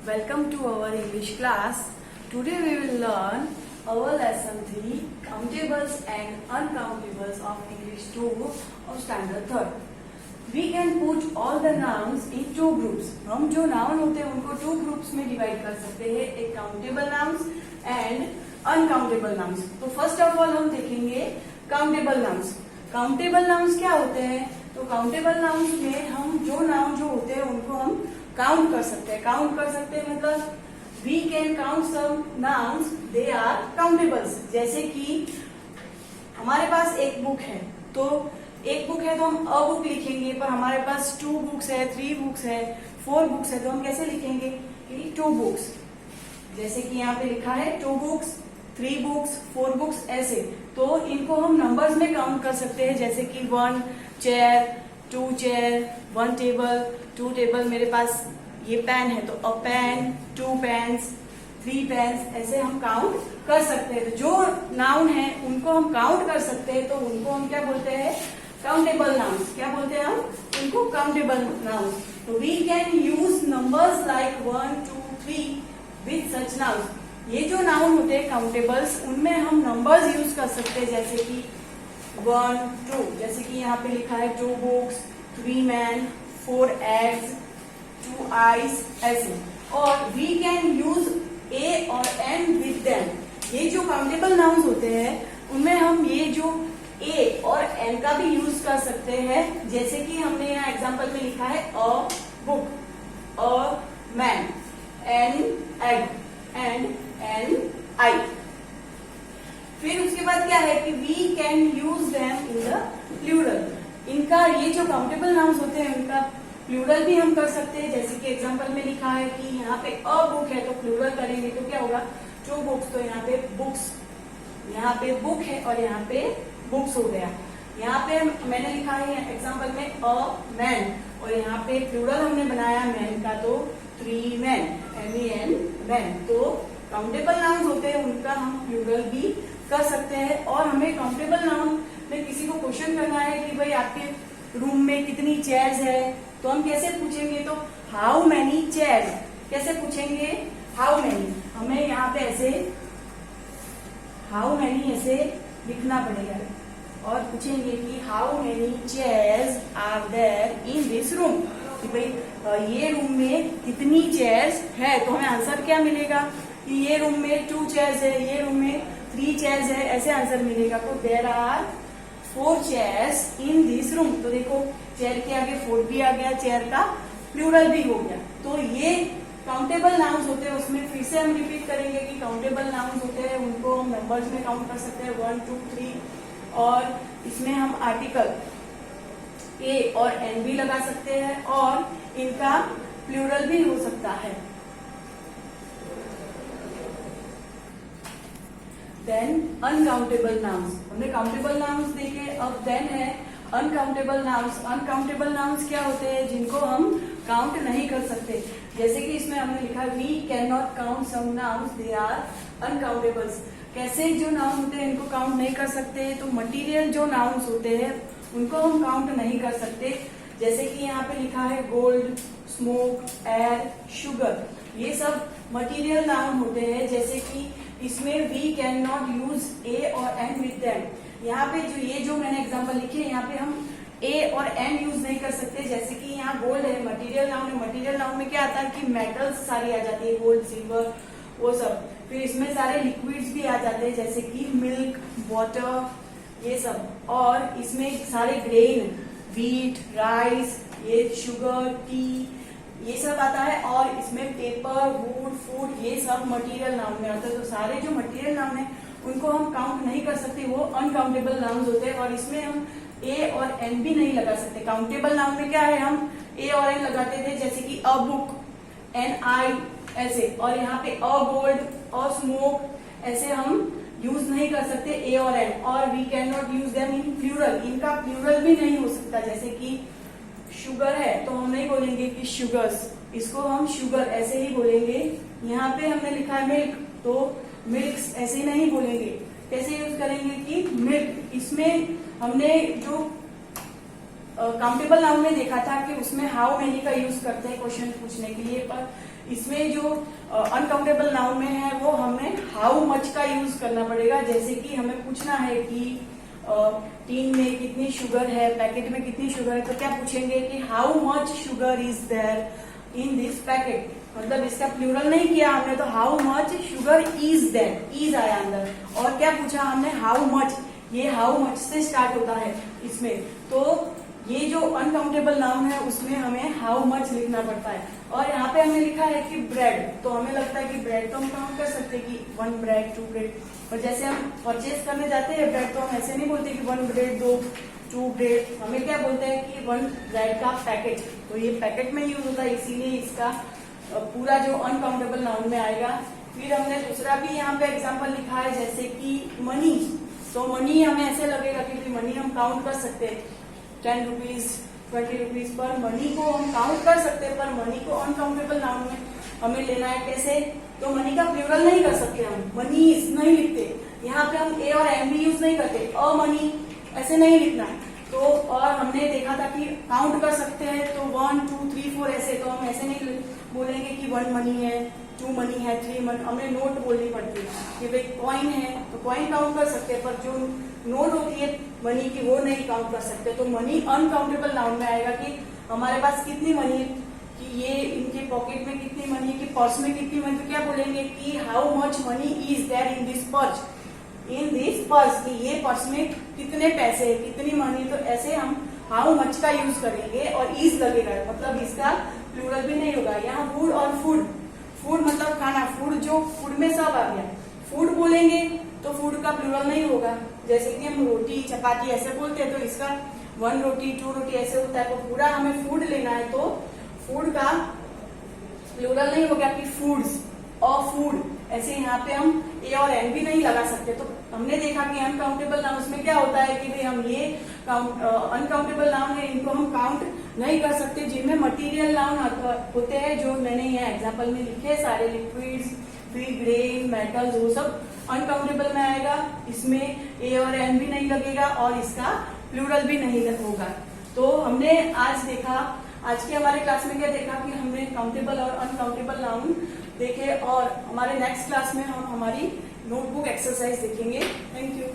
Welcome to our English class. Today we will learn our lesson 3 countables and uncountables of English 2 of standard 3rd. We can put all the nouns in two groups. हम जो noun होते हैं उनको two groups में divide कर सकते हैं, एक countable nouns and uncountable nouns. तो first of all हम देखेंगे countable nouns. Countable nouns क्या होते हैं? तो countable nouns में हम जो noun जो होते हैं उनको हम काउंट कर सकते हैं. काउंट कर सकते हैं मतलब we can count some nouns, they are countables. जैसे कि हमारे पास एक बुक है, तो एक बुक है तो हम अ बुक लिखेंगे, पर हमारे पास 2 बुक्स है, 3 बुक्स है, 4 बुक्स है, तो हम कैसे लिखेंगे कि 2 बुक्स. जैसे कि यहाँ पे लिखा है 2 बुक्स, 3 बुक्स, 4 बुक्स, ऐसे. तो इनको हम नंबर्स में काउंट कर सकते हैं. जैसे कि 1 चेयर, 2 चेयर, 1 टेबल, 2 टेबल. मेरे पास ये पेन है तो अ पेन, 2 पेन्स, 3 पेन्स, ऐसे हम काउंट कर सकते हैं. तो जो नाउन है उनको हम काउंट कर सकते हैं, तो उनको हम क्या बोलते हैं? Countable nouns. क्या बोलते हैं हम उनको? Countable nouns. तो we can use numbers like 1, 2, 3 with such nouns. ये जो नाउन होते हैं काउंटेबल्स, उनमें हम नंबर्स यूज कर सकते हैं. जैसे कि 1, 2, जैसे कि यहाँ पे लिखा है 2 बुक्स, 3 मैन, 4 eggs, 2 eyes, ऐसे. और वी कैन यूज ए और एन विद देम. ये जो काउंटेबल नाउन्स होते हैं उनमें हम ये जो ए और एन का भी यूज कर सकते हैं. जैसे कि हमने यहाँ एग्जांपल में लिखा है a book, a man, an egg and an eye. फिर उसके बाद क्या है कि we can use them in the plural. इनका ये जो काउंटेबल नाउन्स होते हैं उनका प्लूरल भी हम कर सकते हैं. जैसे कि एग्जांपल में लिखा है कि यहाँ पे अ बुक है तो प्लूरल करेंगे तो क्या होगा? 2 बुक्स, तो यहाँ पे बुक्स, यहाँ पे बुक है और यहाँ पे बुक्स हो गया. यहाँ पे मैंने लिखा है एग्जांपल में अ मैन, और यहाँ पे प्लूरल हमने बनाया मैन का, तो 3 मैन, MEN मैन. तो काउंटेबल नाउन होते हैं उनका हम प्लूरल भी कर सकते हैं. और हमें काउंटेबल नाउन में किसी को क्वेश्चन करना है कि भाई आपके रूम में कितनी चेयर्स है, तो हम कैसे पूछेंगे? तो हाउ मैनी चेयर्स. कैसे पूछेंगे? How many. हमें यहाँ पे ऐसे हाउ मैनी ऐसे लिखना पड़ेगा और पूछेंगे कि how many chairs are there in this room. कि भाई ये रूम में कितनी चेयर्स है, तो हमें आंसर क्या मिलेगा कि ये रूम में 2 चेयर्स है, ये रूम में 3 चेयर्स है, ऐसे आंसर मिलेगा. तो there are 4 chairs in this room. तो देखो चेयर के आगे 4 भी आ गया, चेयर का प्लूरल भी हो गया. तो ये काउंटेबल नाउन्स होते हैं. उसमें फिर से हम रिपीट करेंगे कि काउंटेबल नाउन्स होते हैं उनको हम नंबर्स में काउंट कर सकते हैं 1, 2, 3. और इसमें हम आर्टिकल ए और एन भी लगा सकते हैं और इनका प्लूरल भी हो सकता है. Then uncountable nouns. हमने काउंटेबल नाउन्स देखे, अब देन है अनकाउंटेबल नाउन्स. अनकाउंटेबल नाउन्स क्या होते हैं? जिनको हम काउंट नहीं कर सकते. जैसे कि इसमें हमने लिखा we can not count some nouns, they are uncountables. कैसे जो नाउन होते हैं इनको काउंट नहीं कर सकते? तो मटीरियल जो नाउन्स होते हैं उनको हम काउंट नहीं कर सकते. जैसे कि यहाँ पे लिखा है गोल्ड, स्मोक, एयर, शुगर, ये सब मटीरियल नाउन होते हैं. जैसे कि इसमें वी कैन नॉट यूज ए और एन विद देम. यहाँ पे जो मैंने एग्जांपल लिखे हैं यहाँ पे हम ए और एन यूज नहीं कर सकते. जैसे कि यहाँ गोल्ड है, मटेरियल नाउन है. मटेरियल नाउन में क्या आता है कि मेटल्स सारी आ जाती है, गोल्ड, सिल्वर, वो सब. फिर इसमें सारे लिक्विड्स भी आ जाते हैं जैसे कि मिल्क, वाटर, ये सब. और इसमें सारे ग्रेन, व्हीट, राइस, ये शुगर, टी, ये सब आता है. और इसमें पेपर, वुड, फूड, ये सब मटेरियल नाउन में आता है. तो सारे जो मटेरियल नाउन है उनको हम काउंट नहीं कर सकते, वो अनकाउंटेबल नाउन्स होते हैं. और इसमें हम ए और एन भी नहीं लगा सकते. काउंटेबल नाउन में क्या है? हम ए और एन लगाते थे. जैसे कि अ बुक, एन आई, ऐसे. और यहाँ पे अ गोल्ड, अ स्मोक, ऐसे हम यूज नहीं कर सकते ए और एन. और we can not use them in plural. इनका प्लूरल भी नहीं हो सकता. जैसे कि शुगर है तो हम नहीं बोलेंगे कि शुगर्स, इसको हम शुगर ऐसे ही बोलेंगे. यहाँ पे हमने लिखा है मिल्क, तो मिल्क्स ऐसे नहीं बोलेंगे. कैसे यूज करेंगे कि मिल्क. इसमें हमने जो काउंटेबल नाउन में देखा था कि उसमें हाउ मेनी का यूज करते हैं क्वेश्चन पूछने के लिए, पर इसमें जो अनकाउंटेबल नाउन में है वो हमें हाउ मच का यूज करना पड़ेगा। जैसे कि हमें पूछना है कि टीन में कितनी शुगर है, पैकेट में कितनी शुगर है, तो क्या पूछेंगे कि how much sugar is there in this packet. मतलब इसका प्लूरल नहीं किया हमने, तो how much sugar is there, is आया अंदर। और क्या पूछा हमने, हाउ मच, ये हाउ मच से स्टार्ट होता है इसमें। तो ये जो अनकाउंटेबल नाउन है उसमें हमें हाउ मच लिखना पड़ता है। और यहाँ पे हमने लिखा है कि ब्रेड, तो हमें लगता है कि ब्रेड तो हम काउंट कर सकते हैं कि 1 ब्रेड 2 ब्रेड। और जैसे हम परचेज करने जाते हैं ब्रेड, तो हम ऐसे नहीं बोलते कि 1 ब्रेड 2 ब्रेड, हमें क्या बोलते हैं कि 1 ब्रेड का पैकेट। तो ये पैकेट में यूज होता है, इसीलिए इसका पूरा जो अनकाउंटेबल नाउन में आएगा। फिर हमने दूसरा भी यहाँ पे एग्जाम्पल लिखा है, जैसे कि मनी। तो मनी हमें ऐसे लगेगा कि मनी हम काउंट कर सकते हैं, 10 रुपीज 20 रुपीज पर मनी को हम काउंट कर सकते हैं, पर मनी को अनकाउंटेबल नाउन में हमें लेना है कैसे। तो मनी का प्लूरल नहीं कर सकते हम, मनीज नहीं लिखते। यहाँ पे हम ए और एम भी यूज नहीं करते, अ मनी ऐसे नहीं लिखना है। तो और हमने देखा था कि काउंट कर सकते हैं, तो 1 2 3 4 ऐसे। तो हम ऐसे नहीं बोलेंगे कि 1 मनी है, 2 मनी है, 3 मनी, हमें नोट बोलनी पड़ती है कि भाई कॉइन है, तो कॉइन काउंट कर सकते हैं, पर जो नोट होती है मनी की वो नहीं काउंट कर सकते। तो मनी अनकाउंटेबल नाउन में आएगा कि हमारे पास कितनी मनी है, कि ये इनके पॉकेट में कितनी मनी है, कि पर्स में कितनी मनी। तो क्या बोलेंगे कि how much money is there in this purse, कि ये पर्स में कितने पैसे है, कितनी मनी। तो ऐसे हम हाउ मच का यूज करेंगे और इज लगेगा, मतलब इसका प्लूरल भी नहीं होगा। यहाँ फूड और फूड मतलब खाना, फूड जो फूड में सब आ गया, फूड बोलेंगे तो फूड का प्लूरल नहीं होगा। जैसे कि हम रोटी चपाती ऐसे बोलते हैं, तो इसका 1 रोटी 2 रोटी ऐसे होता है। तो पूरा हमें फूड लेना है, तो फूड का प्लूरल नहीं होगा कि फूड्स और फूड। ऐसे यहाँ पे हम ए और एन भी नहीं लगा सकते। तो हमने देखा कि अनकाउंटेबल नाउन में क्या होता है कि भाई हम ये अनकाउंटेबल नाउन है, इनको हम काउंट नहीं कर सकते। जिनमें मटेरियल नाउन होते हैं, जो मैंने यहाँ एग्जाम्पल में लिखे सारे, लिक्विड्स, फिर ग्रेन, मेटल्स, वो सब अनकाउंटेबल में आएगा। इसमें ए और एन भी नहीं लगेगा और इसका प्लूरल भी नहीं होगा। तो हमने आज देखा, आज के हमारे क्लास में क्या देखा कि हमने काउंटेबल और अनकाउंटेबल नाउन देखे, और हमारे नेक्स्ट क्लास में हम हमारी नोटबुक एक्सरसाइज देखेंगे। Thank you.